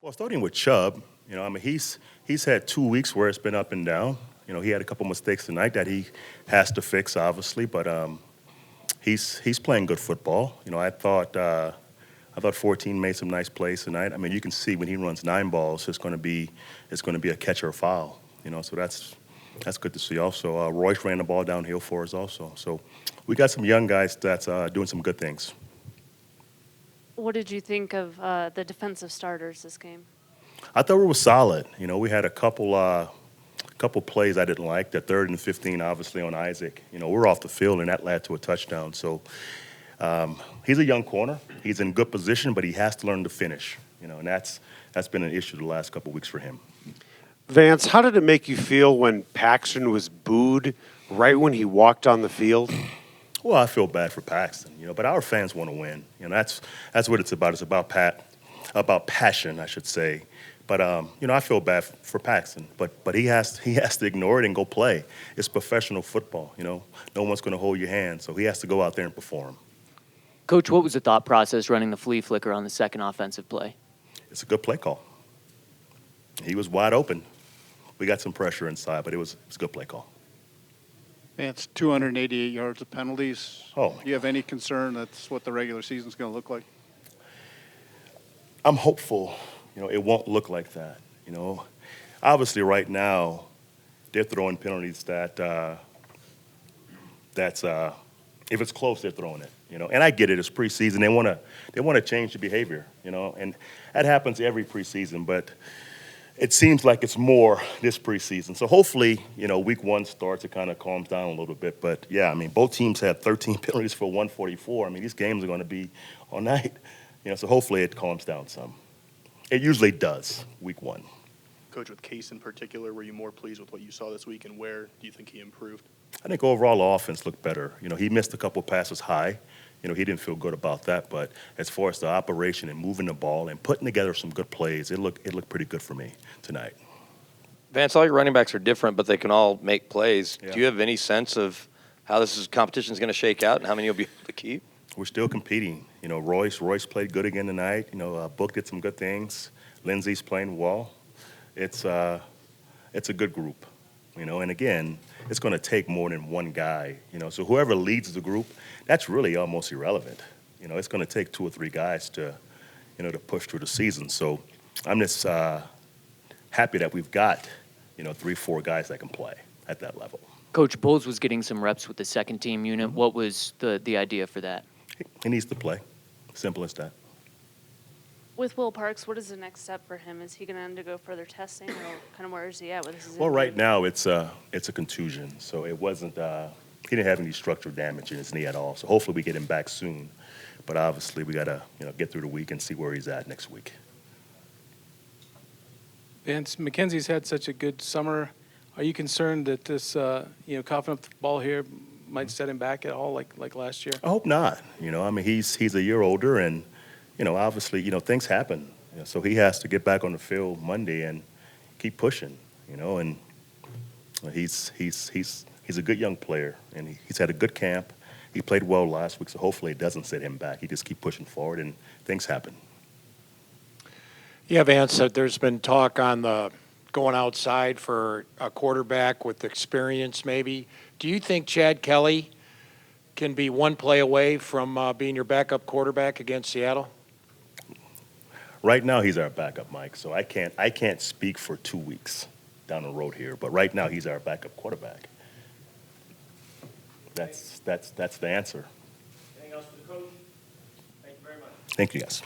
Well, starting with Chubb, he's had 2 weeks where it's been up and down. He had a couple mistakes tonight that he has to fix, obviously, but he's playing good football. I thought 14 made some nice plays tonight. I mean, you can see when he runs 9 balls, it's going to be a catch or a foul. So that's good to see. Also, Royce ran the ball downhill for us also. So we got some young guys that's doing some good things. What did you think of the defensive starters this game? I thought we were solid. We had a couple plays I didn't like. The 3rd and 15, obviously, on Isaac. We're off the field, and that led to a touchdown. So he's a young corner. He's in good position, but he has to learn to finish. And that's been an issue the last couple weeks for him. Vance, how did it make you feel when Paxton was booed right when he walked on the field? Well, I feel bad for Paxton, but our fans want to win. That's what it's about. It's about passion, I should say. But I feel bad for Paxton, but he has to ignore it and go play. It's professional football. No one's going to hold your hand, so he has to go out there and perform. Coach, what was the thought process running the flea flicker on the second offensive play? It's a good play call. He was wide open. We got some pressure inside, but it was a good play call. It's 288 yards of penalties. Oh, do you have any concern that's what the regular season's going to look like? I'm hopeful. It won't look like that. Obviously right now they're throwing penalties that's if it's close they're throwing it. And I get it. It's preseason. They want to change the behavior. And that happens every preseason, but it seems like it's more this preseason. So hopefully, week 1 starts, it kind of calms down a little bit. But, yeah, both teams had 13 penalties for 144. These games are going to be all night. So hopefully it calms down some. It usually does, week 1. Coach, with Case in particular, were you more pleased with what you saw this week, and where do you think he improved? I think overall the offense looked better. He missed a couple passes high. He didn't feel good about that. But as far as the operation and moving the ball and putting together some good plays, it looked pretty good for me tonight. Vance, all your running backs are different, but they can all make plays. Yeah. Do you have any sense of how this competition is going to shake out and how many you'll be able to keep? We're still competing. Royce played good again tonight. Book did some good things. Lindsey's playing well. It's a good group. And again, it's going to take more than one guy. So whoever leads the group, that's really almost irrelevant. It's going to take 2 or 3 guys to push through the season. So I'm just happy that we've got 3, 4 guys that can play at that level. Coach Bowles was getting some reps with the second team unit. What was the idea for that? He needs to play. Simple as that. With Will Parks, what is the next step for him? Is he going to undergo further testing, or kind of where is he at with his injury? Well, right now it's a contusion, so it wasn't. He didn't have any structural damage in his knee at all. So hopefully we get him back soon. But obviously we got to get through the week and see where he's at next week. Vance, McKenzie's had such a good summer. Are you concerned that this coughing up the ball here might set him back at all, like last year? I hope not. He's a year older, and obviously things happen. So he has to get back on the field Monday and keep pushing. And he's a good young player, and he's had a good camp. He played well last week, so hopefully it doesn't set him back. He just keep pushing forward, and things happen. Yeah, Vance, there's been talk on the going outside for a quarterback with experience maybe. Do you think Chad Kelly can be one play away from being your backup quarterback against Seattle? Right now he's our backup, Mike, so I can't speak for 2 weeks down the road here, but right now he's our backup quarterback. That's the answer. Anything else for the coach? Thank you very much. Thank you, guys.